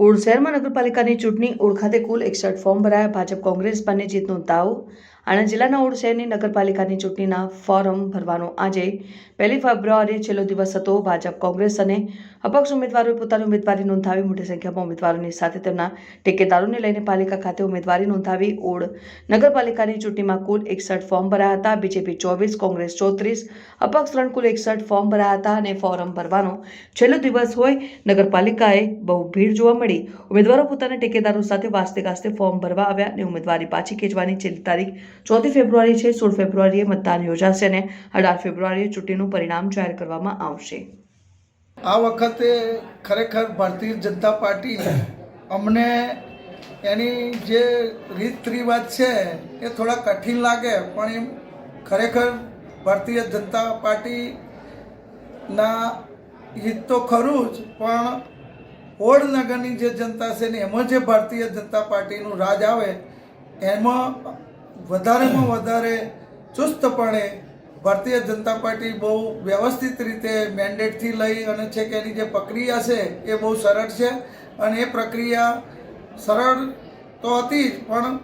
Odd શહેરમાં નગરપાલિકાની ચૂંટણી ઓડ ખાતે કુલ 61 ફોર્મ ભરાયા. ભાજપ કોંગ્રેસ બંને જીતનો દાવ. આણંદ જિલ્લાના ઓડ શહેરની નગરપાલિકાની ચૂંટણીના ફોર્મ ભરવાનો આજે 1 ફેબ્રુઆરીએ છેલ્લો દિવસ હતો. ભાજપ કોંગ્રેસ અને અપક્ષ ઉમેદવારોએ પોતાની ઉમેદવારી નોંધાવી. મોટી સંખ્યામાં ઉમેદવારોની સાથે તેમના ટેકેદારોને લઈને પાલિકા ખાતે ઉમેદવારી નોંધાવી. ઓડ નગરપાલિકાની ચૂંટણીમાં કુલ 61 ફોર્મ ભરાયા હતા. બીજેપી 24, કોંગ્રેસ 34, અપક્ષ 3 કુલ 61 ફોર્મ ભરાયા હતા અને ફોર્મ ભરવાનો છેલ્લો દિવસ હોય નગરપાલિકાએ બહુ ભીડ જોવા મળી. ઉમેદવારો પોતાના ટેકેદારો સાથે વાસ્તે ગાસ્તે ફોર્મ ભરવા આવ્યા અને ઉમેદવારી પાછી ખેંચવાની છેલ્લી તારીખ 4 ફેબ્રુઆરી છે. 16 ફેબ્રુઆરીએ મતદાન યોજાશે અને 18 ફેબ્રુઆરીએ ચૂંટણીનું પરિણામ જાહેર કરવામાં આવશે. આ વખતે ખરેખર ભારતીય જનતા પાર્ટી અમને એની જે રીત રિવાજ છે એ થોડા કઠિન લાગે, પણ એમ ખરેખર ભારતીય જનતા પાર્ટીના હિત તો ખરું જ, પણ ઓડનગરની જે જનતા છે ને એમાં જે ભારતીય જનતા પાર્ટીનું રાજ આવે એમાં વધારેમાં વધારે ચુસ્તપણે ભારતીય જનતા પાર્ટી બહુ વ્યવસ્થિત રીતે મેન્ડેટથી લઈ અને છે કે એની જે પ્રક્રિયા છે એ બહુ સરળ છે અને એ પ્રક્રિયા સરળ તો હતી જ પણ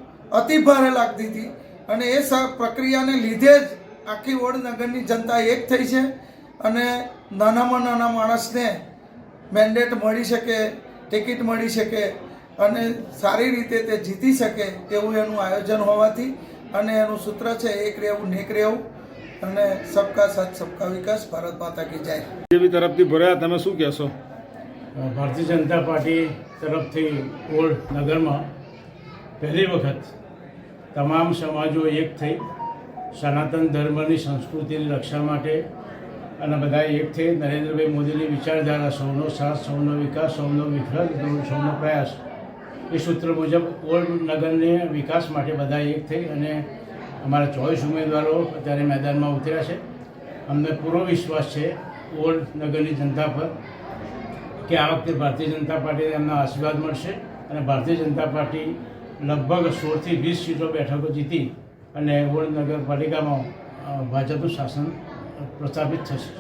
અતિ ભારે લાગતી હતી અને એ પ્રક્રિયાને લીધે જ આખી વડનગરની જનતા એક થઈ છે અને નાનામાં નાના માણસને મેન્ડેટ મળી શકે, ટિકિટ મળી શકે અને સારી રીતે તે જીતી શકે એવું એનું આયોજન હોવાથી અને એનું સૂત્ર છે એક રહેવું નેક રહેવું અને સબકા સાથ સબકા વિકાસ. ભારત માતા કી જય. બીજેપી તરફથી ભર્યા, તમે શું કહેશો? ભારતીય જનતા પાર્ટી તરફથી ઓડ નગરમાં પહેલી વખત તમામ સમાજો એક થઈ સનાતન ધર્મની સંસ્કૃતિની રક્ષા માટે અને બધા એક થઈ નરેન્દ્રભાઈ મોદીની વિચારધારા સૌનો સાથ, સૌનો વિકાસ, સૌનો વિકાસ, સૌનો પ્રયાસ એ સૂત્ર મુજબ ઓડ નગરને વિકાસ માટે બધા એક થઈ અને અમારા 24 ઉમેદવારો અત્યારે મેદાનમાં ઉતર્યા છે. અમને પૂરો વિશ્વાસ છે ઓડ નગરની જનતા પર કે આ વખતે ભારતીય જનતા પાર્ટીને એમના આશીર્વાદ મળશે અને ભારતીય જનતા પાર્ટી લગભગ 16 થી 20 સીટો બેઠકો જીતી અને ઓડ નગરપાલિકામાં ભાજપનું શાસન પ્રસ્થાપિત થશે.